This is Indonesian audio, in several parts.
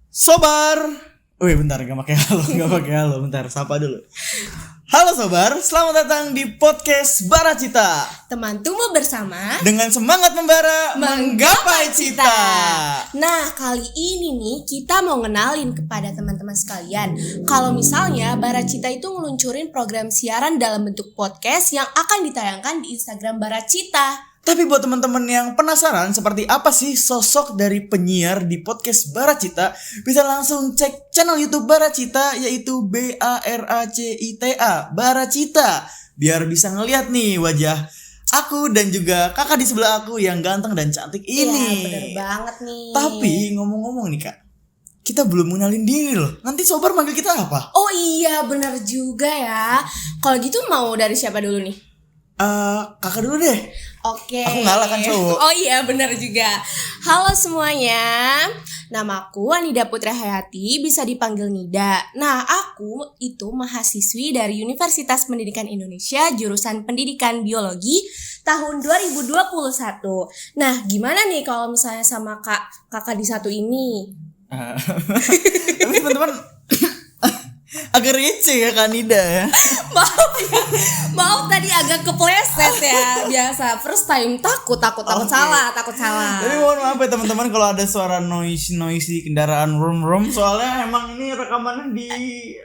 Sobar. Wih, bentar, gak pakai halo, bentar, sapa dulu. Halo Sobar, selamat datang di podcast Bara Cita. Teman tumbuh bersama dengan semangat membara menggapai cita. Nah, kali ini nih kita mau ngenalin kepada teman-teman sekalian kalau misalnya Bara Cita itu ngeluncurin program siaran dalam bentuk podcast yang akan ditayangkan di Instagram Bara Cita. Tapi buat teman-teman yang penasaran seperti apa sih sosok dari penyiar di podcast Bara Cita, bisa langsung cek channel YouTube Bara Cita, yaitu BARACITA, Bara Cita. Biar bisa ngeliat nih wajah aku dan juga kakak di sebelah aku yang ganteng dan cantik ini. Iya, bener banget nih. Tapi ngomong-ngomong nih Kak, kita belum mengenalin diri loh. Nanti Sobar manggil kita apa? Oh iya, bener juga ya. Kalau gitu mau dari siapa dulu nih? Kakak dulu deh. Oke. Aku ngalah kan cowok. Oh iya, benar juga. Halo semuanya. Namaku Anida Putra Hayati, bisa dipanggil Nida. Nah, aku itu mahasiswi dari Universitas Pendidikan Indonesia jurusan Pendidikan Biologi tahun 2021. Nah, gimana nih kalau misalnya sama kakak di satu ini? Tapi teman-teman agak receh ya Kak Nida ya. Maaf tadi agak kepleset ya. Biasa first time takut salah. Jadi mohon maaf ya teman-teman kalau ada suara noise di kendaraan rum. Soalnya emang ini rekamannya di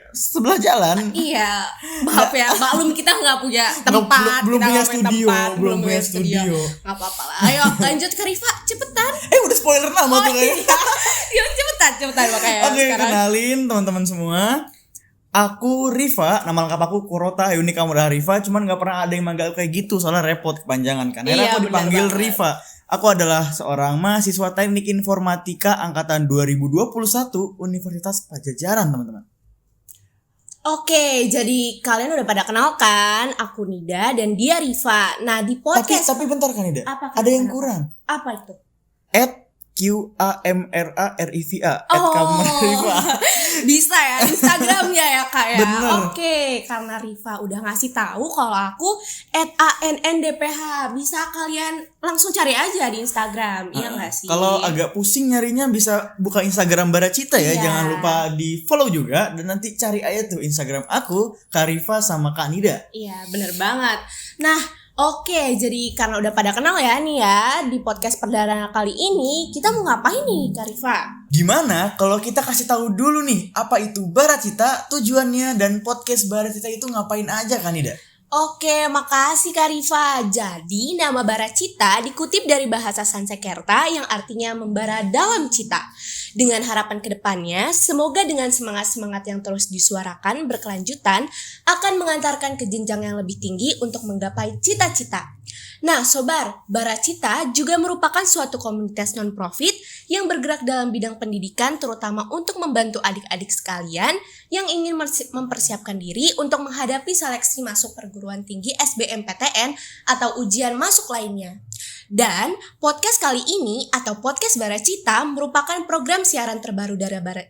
sebelah jalan. Iya, maaf ya, maklum kita nggak punya tempat, belum kita punya nggak studio, belum punya studio. Nggak apa-apa lah. Ayo lanjut ke Rifa, cepetan. Udah spoiler nama tuh kayaknya. Iya, cepetan makanya. Oke, kenalin teman-teman semua. Aku Rifa, nama lengkap aku Kurota Yunika Muda Rifa, cuman gak pernah ada yang manggil kayak gitu soalnya repot kepanjangan kan. Akhirnya aku dipanggil Rifa. Aku adalah seorang mahasiswa Teknik Informatika angkatan 2021 Universitas Pajajaran, teman-teman. Oke, jadi kalian udah pada kenal kan? Aku Nida dan dia Rifa. Nah, di podcast Tapi bentar kan Nida. Ada yang kurang. Apa itu? @QAMRARIVA @Rifa. Bisa ya Instagramnya ya Kak ya. Bener. Oke, karena Rifa udah ngasih tahu kalau aku @ANNDPH. Bisa kalian langsung cari aja di Instagram. Iya enggak sih? Kalau agak pusing nyarinya bisa buka Instagram Bara Cita ya. Iya. Jangan lupa di follow juga. Dan nanti cari aja tuh Instagram aku, Kak Rifa sama Kak Nida. Iya, bener banget. Nah, oke, jadi karena udah pada kenal ya nih ya, di podcast perdana kali ini kita mau ngapain nih Kak Rifa? Gimana kalau kita kasih tahu dulu nih apa itu Bara Cita, tujuannya, dan podcast Bara Cita itu ngapain aja kan Nida? Oke, makasih Kak Rifa. Jadi nama Bara Cita dikutip dari bahasa Sanskerta yang artinya membara dalam cita. Dengan harapan kedepannya, semoga dengan semangat-semangat yang terus disuarakan berkelanjutan akan mengantarkan ke jenjang yang lebih tinggi untuk menggapai cita-cita. Nah Sobar, Bara Cita juga merupakan suatu komunitas non-profit yang bergerak dalam bidang pendidikan, terutama untuk membantu adik-adik sekalian yang ingin mempersiapkan diri untuk menghadapi seleksi masuk perguruan tinggi SBMPTN atau ujian masuk lainnya. Dan podcast kali ini atau podcast Bara Cita merupakan program siaran terbaru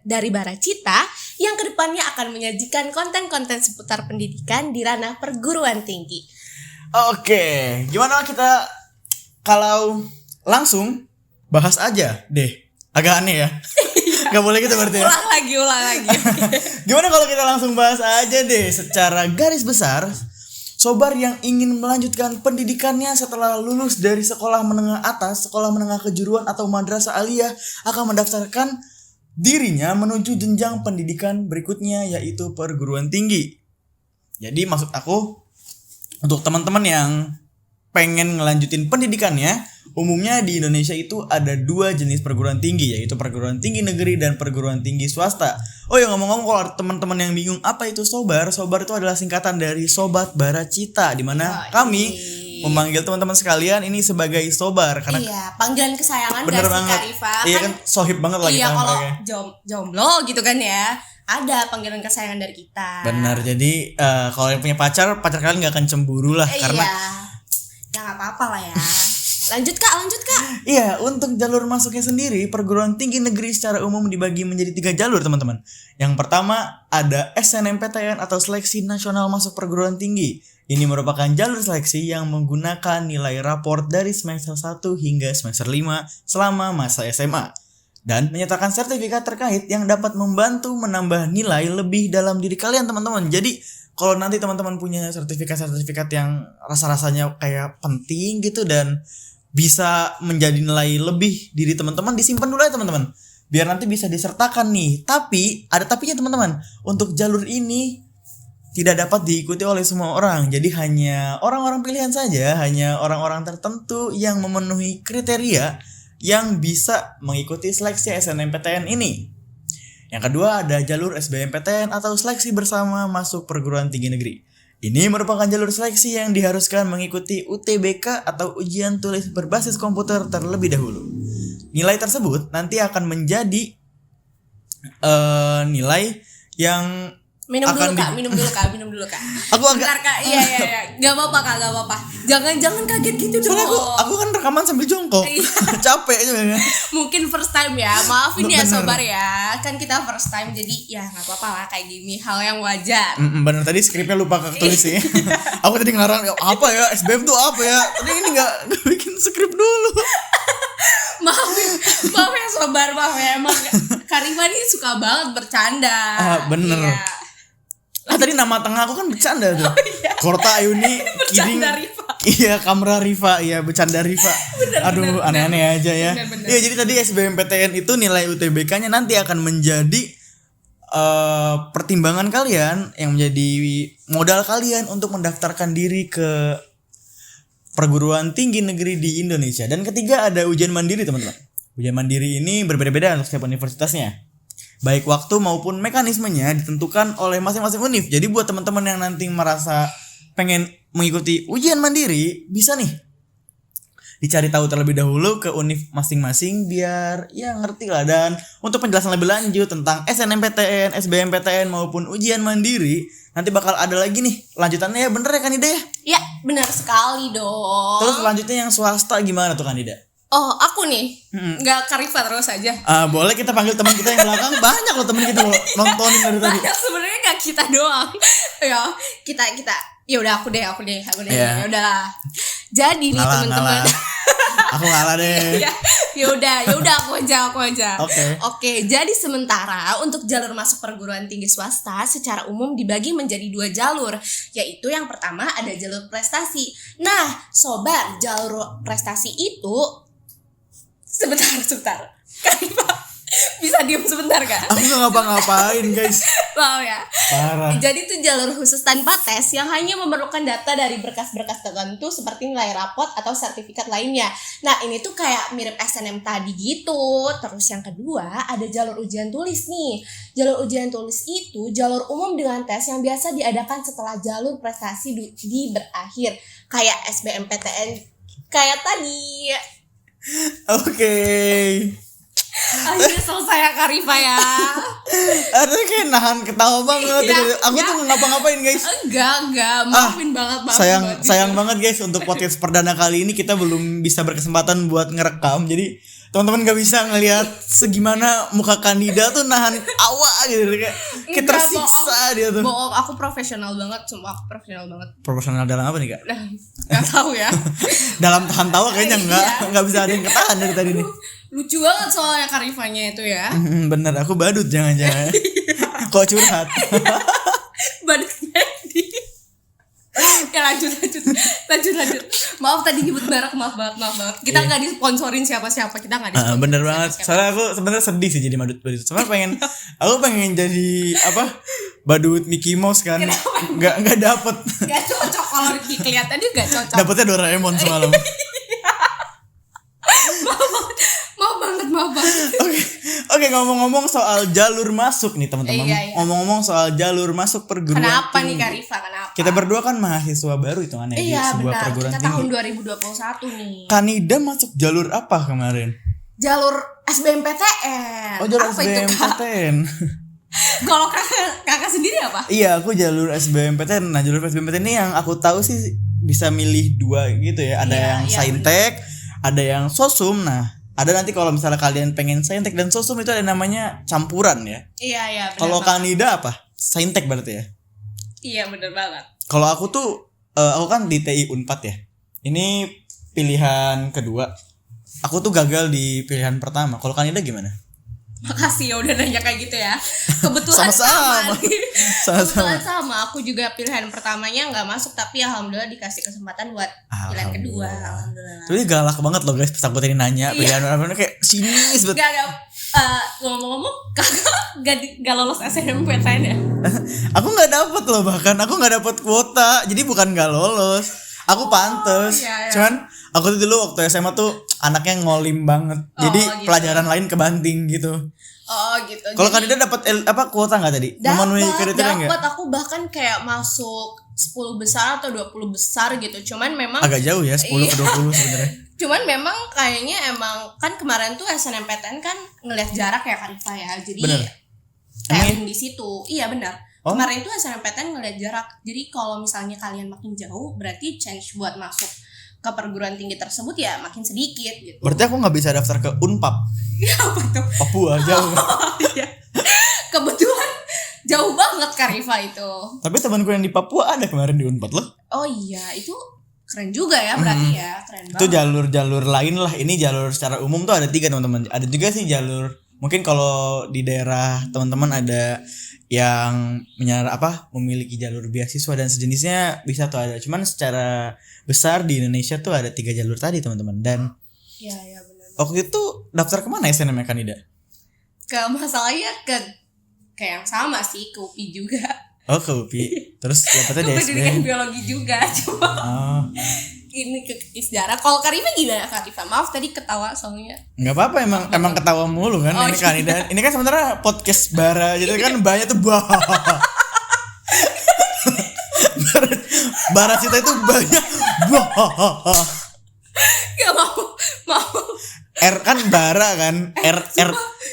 dari Bara Cita yang kedepannya akan menyajikan konten-konten seputar pendidikan di ranah perguruan tinggi. Oke, gimana kita kalau langsung bahas aja deh? Agak aneh ya. Gak boleh gitu berarti ya. Ulang lagi. Gimana kalau kita langsung bahas aja deh secara garis besar. Sobar yang ingin melanjutkan pendidikannya setelah lulus dari sekolah menengah atas, sekolah menengah kejuruan atau madrasah aliyah akan mendaftarkan dirinya menuju jenjang pendidikan berikutnya, yaitu perguruan tinggi. Jadi maksud aku, untuk teman-teman yang pengen ngelanjutin pendidikannya, umumnya di Indonesia itu ada 2 jenis perguruan tinggi, yaitu perguruan tinggi negeri dan perguruan tinggi swasta. Oh ya, ngomong-ngomong, kalau teman-teman yang bingung apa itu Sobar itu adalah singkatan dari Sobat Bara Cita, di mana kami memanggil teman-teman sekalian ini sebagai Sobar karena panggilan kesayangan bener gak sih banget. Kak Rifa? Iya kan sohib banget lagi. Iya, kalau jomblo gitu kan ya, ada panggilan kesayangan dari kita. Benar, jadi kalau yang punya pacar kalian gak akan cemburu lah. Karena ya gak apa-apa lah ya. Lanjut kak. Iya, untuk jalur masuknya sendiri, perguruan tinggi negeri secara umum dibagi menjadi 3 jalur teman-teman. Yang pertama ada SNMPTN atau Seleksi Nasional Masuk Perguruan Tinggi. Ini merupakan jalur seleksi yang menggunakan nilai raport dari semester 1 hingga semester 5 selama masa SMA. dan menyertakan sertifikat terkait yang dapat membantu menambah nilai lebih dalam diri kalian teman-teman. Jadi kalau nanti teman-teman punya sertifikat-sertifikat yang rasa-rasanya kayak penting gitu dan bisa menjadi nilai lebih diri teman-teman, disimpan dulu ya teman-teman. Biar nanti bisa disertakan nih. Tapi ada tapinya teman-teman. Untuk jalur ini tidak dapat diikuti oleh semua orang. Jadi hanya orang-orang pilihan saja, hanya orang-orang tertentu yang memenuhi kriteria yang bisa mengikuti seleksi SNMPTN ini. Yang kedua ada jalur SBMPTN atau seleksi bersama masuk perguruan tinggi negeri. Ini merupakan jalur seleksi yang diharuskan mengikuti UTBK atau ujian tulis berbasis komputer terlebih dahulu. Nilai tersebut nanti akan menjadi nilai yang Minum akan dulu kak. Aku agak Bentar kak, iya. Gak apa-apa kak, gak apa-apa. Jangan kaget gitu dong. soalnya aku kan rekaman sambil jongkok. Iya. Capek juga. Mungkin first time ya, maafin ya Bener. sobar ya. Kan kita first time jadi ya gak apa-apa lah kayak gini, hal yang wajar. Bener tadi skripnya lupa ketulis sih. Aku tadi ngarang apa ya SBM tuh apa ya. Tadi ini nggak bikin skrip dulu. Maaf ya sobar, maaf ya. Emang Karima nih suka banget bercanda. Bener. Iya. Tadi nama tengah aku kan bercanda tuh. Korta Ayuni Kidding. Bercanda Rifa. Iya, Kamra Rifa, iya bercanda Rifa. Aduh, aneh-aneh aja ya. Bener. Iya, jadi tadi SBMPTN itu nilai UTBK-nya nanti akan menjadi pertimbangan kalian yang menjadi modal kalian untuk mendaftarkan diri ke perguruan tinggi negeri di Indonesia. Dan ketiga ada ujian mandiri, teman-teman. Ujian mandiri ini berbeda-beda untuk setiap universitasnya. Baik waktu maupun mekanismenya ditentukan oleh masing-masing univ. Jadi buat teman-teman yang nanti merasa pengen mengikuti ujian mandiri, bisa nih dicari tahu terlebih dahulu ke univ masing-masing biar ya ngerti lah. Dan untuk penjelasan lebih lanjut tentang SNMPTN, SBMPTN maupun ujian mandiri, nanti bakal ada lagi nih lanjutannya ya, bener ya Kanida ya? Ya benar sekali dong. Terus selanjutnya yang swasta gimana tuh Kanida? Oh aku nih, nggak Karifa terus aja. Boleh kita panggil teman kita yang belakang, banyak loh teman kita loh, nontonin dari tadi. Banyak sebenarnya nggak kita doang. Ya kita. Ya udah aku deh. Iya. Ya udahlah. Jadi nih teman-teman. Aku ngalah deh. Ya udah aku aja. Oke. Jadi sementara untuk jalur masuk perguruan tinggi swasta secara umum dibagi menjadi 2 jalur, yaitu yang pertama ada jalur prestasi. Nah, sobat, jalur prestasi itu sebentar. Karifa bisa diam sebentar gak? Aku gak ngapa-ngapain guys. Wow ya. Parah. Jadi itu jalur khusus tanpa tes yang hanya memerlukan data dari berkas-berkas tertentu seperti nilai rapot atau sertifikat lainnya. Nah ini tuh kayak mirip SNM tadi gitu. Terus yang kedua ada jalur ujian tulis nih. Jalur ujian tulis itu jalur umum dengan tes yang biasa diadakan setelah jalur prestasi di berakhir. Kayak SBMPTN kayak tadi. Oke. Akhirnya selesai ya Karifa ya. Aduh kayak nahan ketawa banget. Aku tuh gak ngapa-ngapain guys. Enggak, maafin banget. Sayang banget guys, untuk podcast perdana kali ini kita belum bisa berkesempatan buat ngerekam. Jadi teman-teman gak bisa ngelihat segimana muka Kanida tuh nahan awak gitu, kayak tersiksa dia tuh. Bohong, aku profesional banget, sumpah aku profesional banget. Profesional dalam apa nih kak? Gak tahu ya. Dalam tahan tawa kayaknya nggak bisa ada yang ketahan dari tadi nih. Lucu banget soalnya Karifanya itu ya. Bener, aku badut jangan-jangan. Kok curhat? Badutnya di. Ya lanjut. Maaf tadi nyebut merek, maaf banget. Kita nggak disponsorin siapa-siapa, kita nggak disponsorin. Bener banget. Soalnya aku sebenarnya sedih sih jadi badut. Soalnya aku pengen jadi badut Mickey Mouse kan. Nggak dapet. Nggak cocok kalau kelihatannya nggak cocok. Dapetnya Doraemon semalam. Maaf banget. Oke, ngomong-ngomong soal jalur masuk nih teman-teman. Iya. Ngomong-ngomong soal jalur masuk perguruan Kenapa tinggi. nih Karifa? Kenapa? Kita berdua kan mahasiswa baru hitungannya di Iya sebuah benar. perguruan Kita tinggi. tahun 2021 nih. Kanida masuk jalur apa kemarin? Jalur SBMPTN. Oh, jalur Apa itu, Kak? SBMPTN. Kalau kakak sendiri apa? Iya, aku jalur SBMPTN. Nah, jalur SBMPTN ini yang aku tahu sih bisa milih 2 gitu ya. Ada yang Saintek, ada yang Sosum. Nah, ada nanti kalau misalnya kalian pengen Saintek dan Sosum itu ada namanya campuran ya. Iya. Kalau Kanida apa? Saintek berarti ya? Iya benar banget. Kalau aku tuh aku kan di TI Unpad ya. Ini pilihan kedua. Aku tuh gagal di pilihan pertama. Kalau Kanida gimana? Makasih ya udah nanya kayak gitu ya. Kebetulan Sama-sama. Kebetulan sama. Aku juga pilihan pertamanya nggak masuk, tapi alhamdulillah dikasih kesempatan buat pilihan kedua. Alhamdulillah. Tapi galak banget loh guys, pas aku tadi nanya pilihan apa kayak sinis banget. Gak. Ngomong-ngomong, kakak gak lolos SNMPTN ya? Aku nggak dapet loh, bahkan aku nggak dapet kuota, jadi bukan nggak lolos. Aku pantes, iya. cuman aku tuh dulu waktu SMA tuh anaknya ngolim banget, jadi gitu. pelajaran lain kebanting gitu. Oh gitu. Kalau kandidat dapat kuota nggak tadi? Memenuhi kriteria nggak? Dapat, aku bahkan kayak masuk 10 besar atau 20 besar gitu. Cuman memang Agak jauh ya, 10 ke 20 sebenarnya. Cuman memang kayaknya emang kan kemarin tuh SNMPTN kan ngelihat jarak ya Karifa ya. Jadi kayak di situ. Iya benar. Kemarin tuh SNMPTN ngelihat jarak. Jadi kalau misalnya kalian makin jauh, berarti chance buat masuk ke perguruan tinggi tersebut ya makin sedikit gitu. Berarti aku nggak bisa daftar ke Unpad. Iya apa tuh? Papua jauh. Iya. Kebetulan jauh banget Karifa itu. Tapi temanku yang di Papua ada kemarin di Unpad loh. Oh iya, itu keren juga ya berarti ya, keren banget. Itu jalur-jalur lain lah. Ini jalur secara umum tuh ada 3 teman-teman. Ada juga sih jalur, mungkin kalau di daerah teman-teman ada yang memiliki jalur beasiswa dan sejenisnya bisa tuh ada. Cuman secara besar di Indonesia tuh ada 3 jalur tadi teman-teman. Dan Iya benar. waktu itu daftar kemana SNM kandidat? Ke masalahnya ke yang sama sih, ke UPI juga. Oh ke UPI. Terus dapetnya di Ke SB. pendidikan biologi juga, cuma ini ke sejarah. Kalau Karifa gimana Karifa? Maaf tadi ketawa soalnya. Nggak apa-apa, emang ketawa mulu kan ini kandidat. Ini kan sebenarnya podcast bara gitu kan, banyak tuh bara Cita itu banyak Gak mau. R kan bara kan,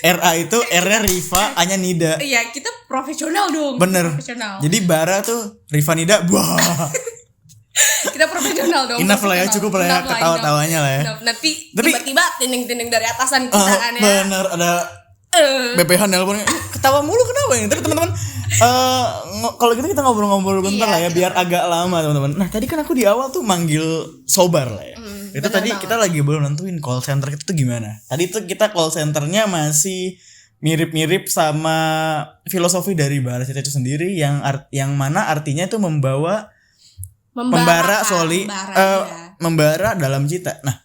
RA itu R-nya Rifa, A-nya Nida. Iya, kita profesional dong. Bener. Profesional. Jadi bara tuh Rifa Nida, Kita profesional dong. Enough lah ya, cukup lah ya ketawa-tawanya lah ya. Nanti tiba-tiba tinding-tinding dari atasan kita kan ya. Bener, ada BPH nelponnya. Ketawa mulu kenapa ini? Tapi teman-teman, kalau gitu kita ngobrol-ngobrol bentar lah ya, biar agak lama teman-teman. Nah tadi kan aku di awal tuh manggil Sobar lah ya. Itu tadi kita lagi belum nentuin call center kita tuh gimana. Tadi tuh kita call centernya masih mirip-mirip sama filosofi dari bara Cita itu sendiri, yang mana artinya itu membara dalam cita. Nah,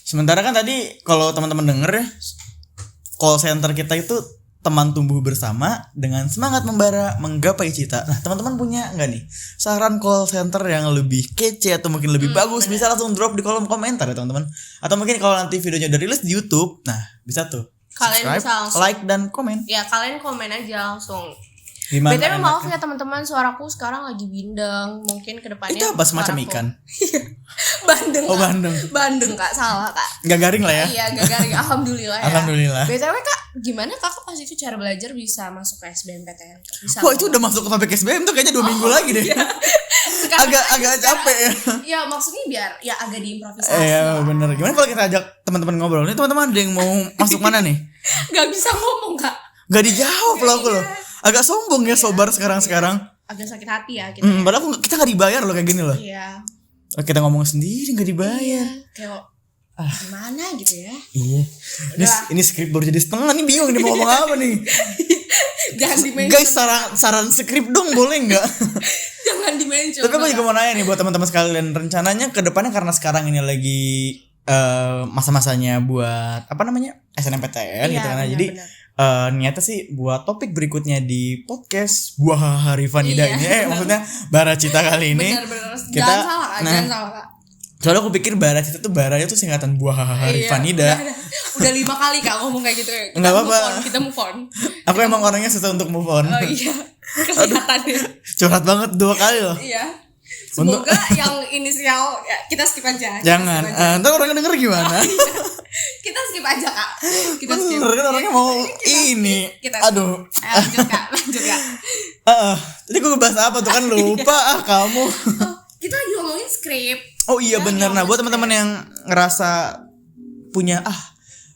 sementara kan tadi kalau teman-teman denger ya, call center kita itu teman tumbuh bersama dengan semangat membara menggapai cita. Nah, teman-teman punya nggak nih saran call center yang lebih kece atau mungkin lebih bagus? Bisa langsung drop di kolom komentar ya teman-teman. Atau mungkin kalau nanti videonya udah rilis di YouTube, nah bisa tuh kalian subscribe, bisa langsung like dan komen. Ya kalian komen aja langsung. Gimana? BTW maaf ya teman-teman, suaraku sekarang lagi bindeng. Mungkin kedepannya Itu apa, semacam ikan? Bandeng. Oh, bandeng. Bandeng Kak, salah Kak. Gak garing lah ya. Iya, gak garing. Alhamdulillah ya. Alhamdulillah. BTW Kak, gimana Kakak pas itu cara belajar bisa masuk ke SBMPTN? Bisa. Wah, itu udah masuk ke topik SBM tuh kayaknya 2 minggu lagi deh. Iya. agak capek ya. Ya maksudnya biar ya agak diimprovisasi. Iya bener. Gimana kalau kita ajak teman-teman ngobrol? Nih teman-teman ada yang mau masuk mana nih? Gak bisa ngomong Kak. Gak dijawab loh aku loh. Agak sombong ya Sobar sekarang. Agak sakit hati ya kita. Padahal kita gak dibayar loh kayak gini loh. Iya. Kita ngomong sendiri gak dibayar. Kayak gimana gitu ya. Iya. Ini skrip baru jadi setengah nih, bingung nih mau ngomong apa nih. Jangan di-mention. Guys, saran skrip dong boleh nggak? Jangan di-mention. Tapi aku juga mau nanya nih buat teman-teman sekalian, rencananya ke depannya karena sekarang ini lagi masa-masanya buat SNMPTN gitu kan. Jadi niatnya sih buat topik berikutnya di podcast Buah Harifa Nida ini, maksudnya bara Cita kali ini. Bener-bener. Jangan salah Kak. Soalnya aku pikir bara Cita tuh baranya tuh singkatan Buah Harifa Nida. Udah 5 kali Kak ngomong kayak gitu ya. Enggak apa-apa. Kita move on. Aku emang orangnya susah untuk move on. Oh iya. Kesehatannya. Curhat banget 2 kali loh. Iya. Semoga yang inisial ya, kita skip aja. Jangan. Ntar orangnya denger gimana? Kita skip aja Kak. Kita skip. Bener kan orangnya mau ini. Aduh. Lanjut Kak. Tadi gue bahas apa tuh kan lupa kamu. Kita lagi ngomongin skrip. Oh iya bener. Nah buat teman-teman yang ngerasa punya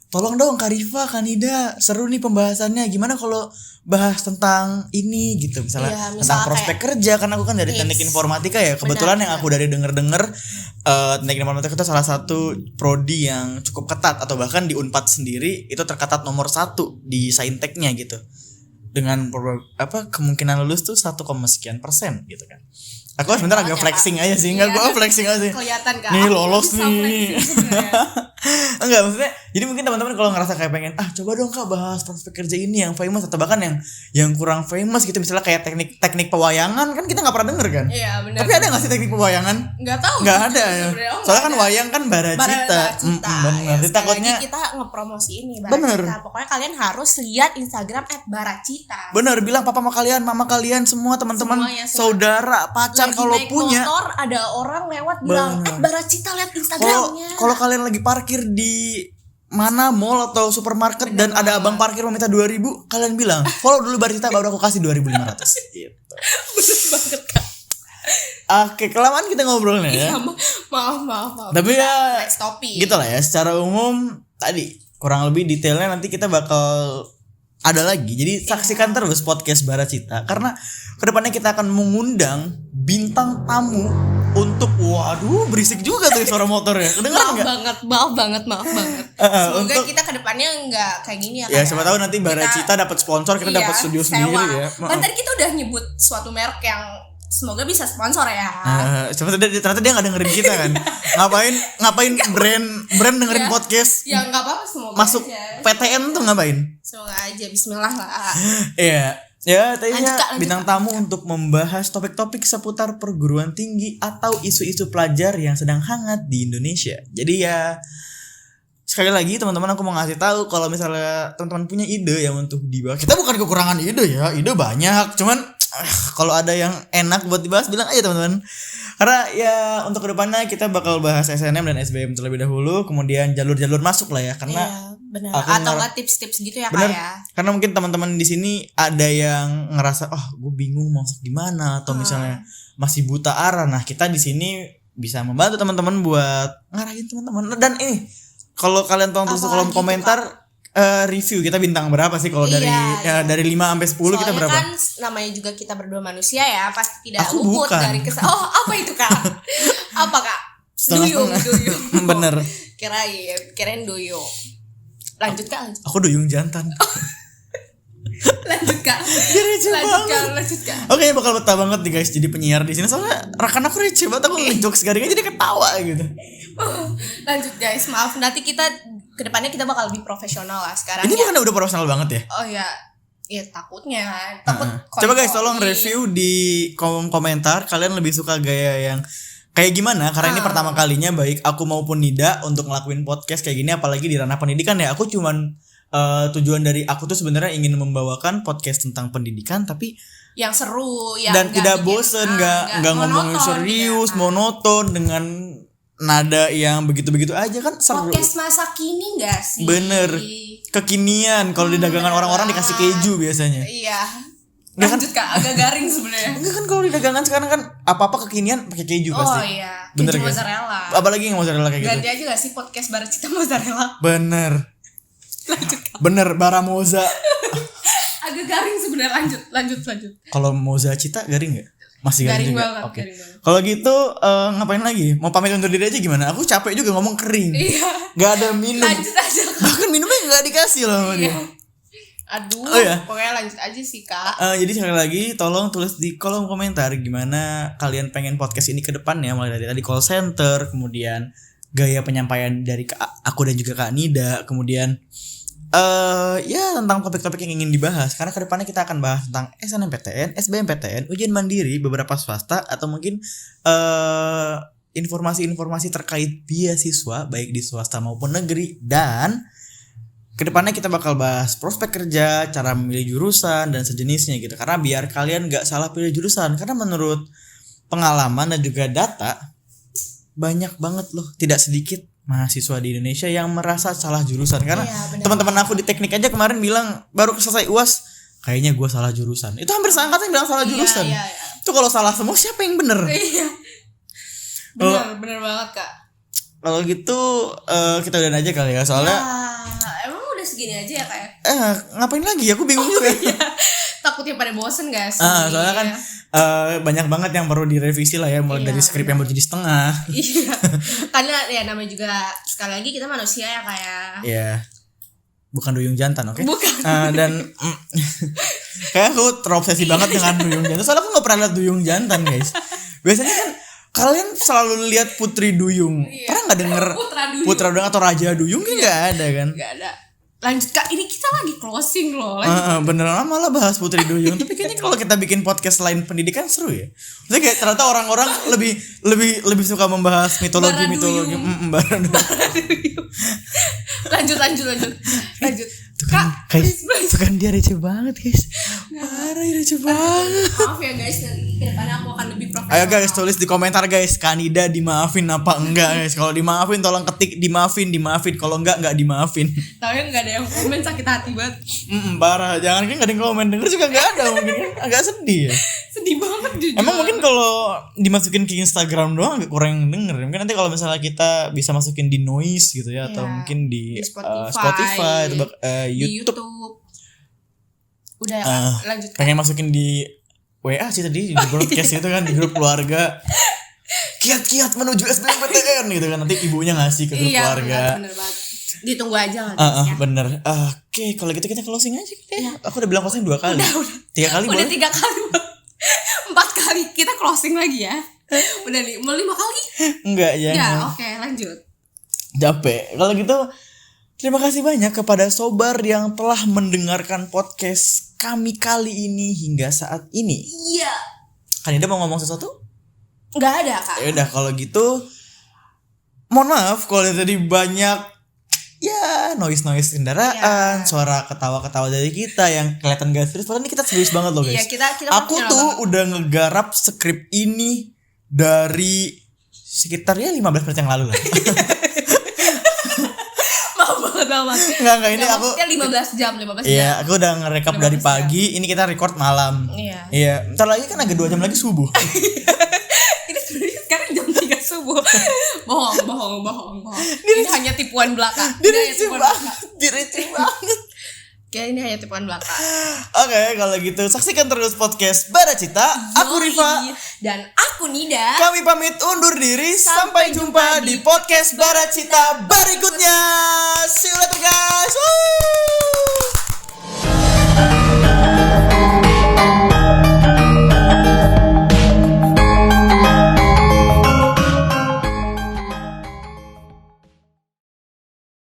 tolong dong Kak Rifa, Kak Nida, seru nih pembahasannya. Gimana kalau bahas tentang ini gitu, misalnya Iya, tentang misalnya prospek kerja, karena aku kan dari teknik informatika ya. Kebetulan yang aku dari denger teknik informatika itu salah satu prodi yang cukup ketat, atau bahkan di Unpad sendiri itu tercatat nomor 1 di sainteknya gitu. Dengan kemungkinan lulus tuh 1,sekian% gitu kan. Aku sebentar agak flexing aja sih, enggak gue flexing aja sih. Kelihatan Kak. Nih lolos nih. Flexing Enggak, maksudnya jadi mungkin teman-teman kalau ngerasa kayak pengen coba dong Kak bahas prospek kerja ini yang famous, atau bahkan yang kurang famous gitu, misalnya kayak teknik pewayangan kan kita nggak pernah denger kan. Iya benar. Tapi ada nggak sih teknik pewayangan? Nggak tahu. Nggak ada ya. Soalnya kan wayang kan baracita. Benar. Ya, Takutnya kita ngepromosi ini Baracita. Pokoknya kalian harus lihat Instagram @baracita. bener, bilang papa sama kalian, mama kalian, semua teman-teman, Semuanya, saudara, pacar lagi kalau naik punya. motor ada orang lewat bilang Baracita, lihat Instagramnya. Kalau kalian lagi parkir di mana mall atau supermarket dan ada abang parkir meminta 2.000, kalian bilang follow dulu Baracita baru aku kasih 2.500. Gitu. Bener banget Kak. Oke, kelamaan kita ngobrolnya ya. Iya, maaf. Tapi ya next topic. gitu lah ya, secara umum tadi kurang lebih detailnya nanti kita bakal ada lagi. Jadi saksikan terus podcast Baracita, karena kedepannya kita akan mengundang bintang tamu untuk, waduh berisik juga tuh suara motornya. Kedengeran nggak? Maaf banget. Semoga untuk kita kedepannya nggak kayak gini ya. Ya siapa tahu nanti Baracita dapat sponsor, kita dapat studio sewa sendiri ya. Kan tadi kita udah nyebut suatu merek yang semoga bisa sponsor ya. Ternyata dia nggak dengerin kita kan. Ngapain brand dengerin podcast? Ya nggak apa-apa, semoga masuk aja. PTN tuh ngapain? Semoga aja, bismillah lah. Iya. Ya, tadinya Lanjut, bintang tamu untuk membahas topik-topik seputar perguruan tinggi atau isu-isu pelajar yang sedang hangat di Indonesia. Jadi ya sekali lagi teman-teman, aku mau ngasih tahu kalau misalnya teman-teman punya ide yang untuk dibahas. Kita bukan kekurangan ide ya, ide banyak. Cuman kalau ada yang enak buat dibahas bilang aja teman-teman. Karena ya untuk kedepannya kita bakal bahas SNM dan SBM terlebih dahulu, kemudian jalur-jalur masuk lah ya, karena benar. Atau nggak tips-tips gitu ya bener, Kak ya. karena mungkin teman-teman di sini ada yang ngerasa gue bingung mau masuk di mana, atau misalnya masih buta arah. Nah, kita di sini bisa membantu teman-teman buat ngarahin teman-teman. Dan ini kalau kalian tolong tulis di kolom komentar review kita bintang berapa sih kalau dari 5 sampai 10. Soalnya kita berapa? Kan namanya juga kita berdua manusia ya, pasti tidak Aku luput bukan. dari apa itu Kak? Apa Kak? Duyung. Bener. Kirain duyung. Lanjut Kak. Aku duyung jantan. Lanjut Kak. Lanjut Kak. Oke, bakal betah banget nih guys jadi penyiar di sini, soalnya rekan aku receh banget, aku ngejokes garing aja dia ketawa gitu. Lanjut guys, maaf, nanti kita kedepannya kita bakal lebih profesional lah sekarang. Ini ya. bukan udah profesional banget ya? Oh ya takutnya. Coba guys tolong review di kolom komentar kalian lebih suka gaya yang kayak gimana, karena ini pertama kalinya baik aku maupun Nida untuk ngelakuin podcast kayak gini, apalagi di ranah pendidikan ya. Aku cuman tujuan dari aku tuh sebenarnya ingin membawakan podcast tentang pendidikan tapi yang seru, yang dan tidak bosen, nggak ngomongin serius, gitu, monoton dengan nada yang begitu-begitu aja, kan seru. Podcast masa kini gak sih? Bener, kekinian. Kalau di dagangan orang-orang dikasih keju biasanya. Iya. Nggak Lanjut Kak, agak garing sebenarnya. Enggak kan, kalau di dagangan sekarang kan apa-apa kekinian pakai keju pasti. Oh iya, bener keju kan? mozzarella. Apalagi yang mozzarella kayak gitu. Ganti aja gak sih podcast Baracita mozzarella? Bener. Lanjut Kak. Bener, Baramoza. Agak garing sebenarnya, lanjut. Kalau Moza Cita garing gak? Masih garing juga. Banget, Oke. garing banget. Kalau gitu ngapain lagi? Mau pamit undur diri aja gimana? Aku capek juga ngomong kering. Iya. Gak ada minum. Lanjut aja Kak. Bahkan minumnya gak dikasih loh sama dia. Aduh, pokoknya lanjut aja sih Kak. Jadi sekali lagi tolong tulis di kolom komentar gimana kalian pengen podcast ini ke depannya, mulai dari tadi call center, kemudian gaya penyampaian dari aku dan juga Kak Nida, kemudian ya tentang topik-topik yang ingin dibahas, karena ke depannya kita akan bahas tentang SNMPTN, SBMPTN, ujian mandiri beberapa swasta, atau mungkin informasi-informasi terkait beasiswa baik di swasta maupun negeri. Dan kedepannya kita bakal bahas prospek kerja, cara memilih jurusan dan sejenisnya gitu, karena biar kalian gak salah pilih jurusan. Karena menurut pengalaman dan juga data, banyak banget loh, tidak sedikit mahasiswa di Indonesia yang merasa salah jurusan. Karena teman-teman aku di teknik aja kemarin bilang baru selesai UAS, kayaknya gue salah jurusan. Itu hampir seangkatan bilang salah jurusan. Itu kalau salah semua siapa yang bener? Iya. Bener banget Kak. Kalau gitu kita udahan aja kali ya, soalnya segini aja ya kayak. Ngapain lagi? Aku bingung juga. Takutnya pada bosen gak sih? Soalnya kan banyak banget yang perlu direvisi lah ya, mulai dari skrip yang baru jadi setengah. Iya. Karena ya namanya juga sekali lagi kita manusia ya kayak. Iya. Bukan duyung jantan, oke? Bukan. Dan kayak aku terobsesi banget dengan duyung jantan. Soalnya aku gak pernah lihat duyung jantan, guys. Biasanya kan kalian selalu lihat Putri Duyung. Iya. Pernah nggak denger Putra Duyung atau Raja Duyung? Kan nggak ada kan? Nggak ada. Lanjut Kak, ini kita lagi closing loh. Beneran malah bahas Putri Duyung. Tapi kayaknya kalau kita bikin podcast lain pendidikan seru ya. Maksudnya kayak ternyata orang-orang lebih suka membahas mitologi. Lanjut. Tuh kan, guys, tuh kan dia receh banget, guys. Parah, receh banget. Maaf ya guys, nanti kedepannya aku akan lebih profesional. Ayo guys, tulis di komentar guys, Kanida dimaafin apa enggak guys. Kalau dimaafin tolong ketik dimaafin. Kalau enggak dimaafin. Tahu ya nggak ada yang komen, sakit hati banget. Parah, jangan kan nggak ada yang komen, denger juga nggak ada, mungkin kan agak sedih ya. Sedih banget jujur. Emang mungkin kalau dimasukin ke Instagram doang agak kurang denger. Mungkin nanti kalau misalnya kita bisa masukin di Noise gitu ya, atau mungkin di Spotify atau YouTube. Udah lanjut. Pengen masukin di WA sih tadi, di broadcast itu kan, di grup keluarga. Kiat-kiat menuju SBMPTN gitu kan, nanti ibunya ngasih ke grup keluarga. Bener banget. Ditunggu aja lah. Bener. Oke, kalau gitu kita closing aja ya. Aku udah bilang closing 2 kali. Udah. 3 kali udah boleh? 3 kali. 4 kali kita closing lagi ya. Udah 5 kali? Enggak, jangan. Ya, oke, lanjut. Capek. Kalau gitu terima kasih banyak kepada Sobar yang telah mendengarkan podcast kami kali ini hingga saat ini. Iya. Kanida mau ngomong sesuatu? Nggak ada Kak. Ya udah kalau gitu mohon maaf kalau tadi banyak ya noise kendaraan, suara ketawa dari kita yang kelihatan gak serius. Padahal ini kita serius banget loh guys. Iya, kita aku tuh udah ngegarap skrip ini dari sekitar ya 15 menit yang lalu lah. Enggak ini aku 15 jam. Iya, aku udah ngerekap dari pagi. Ini kita record malam. Iya. Ntar lagi kan agak 2 jam lagi subuh. Ini sebenarnya sekarang jam 3 subuh. Bohong. Ini hanya tipuan belaka. Direce banget. Kayak ini hanya tipuan belaka. Oke, kalau gitu saksikan terus podcast Baracita. Aku Rifa dan aku Nida. Kami pamit undur diri. Sampai jumpa di podcast Baracita berikutnya.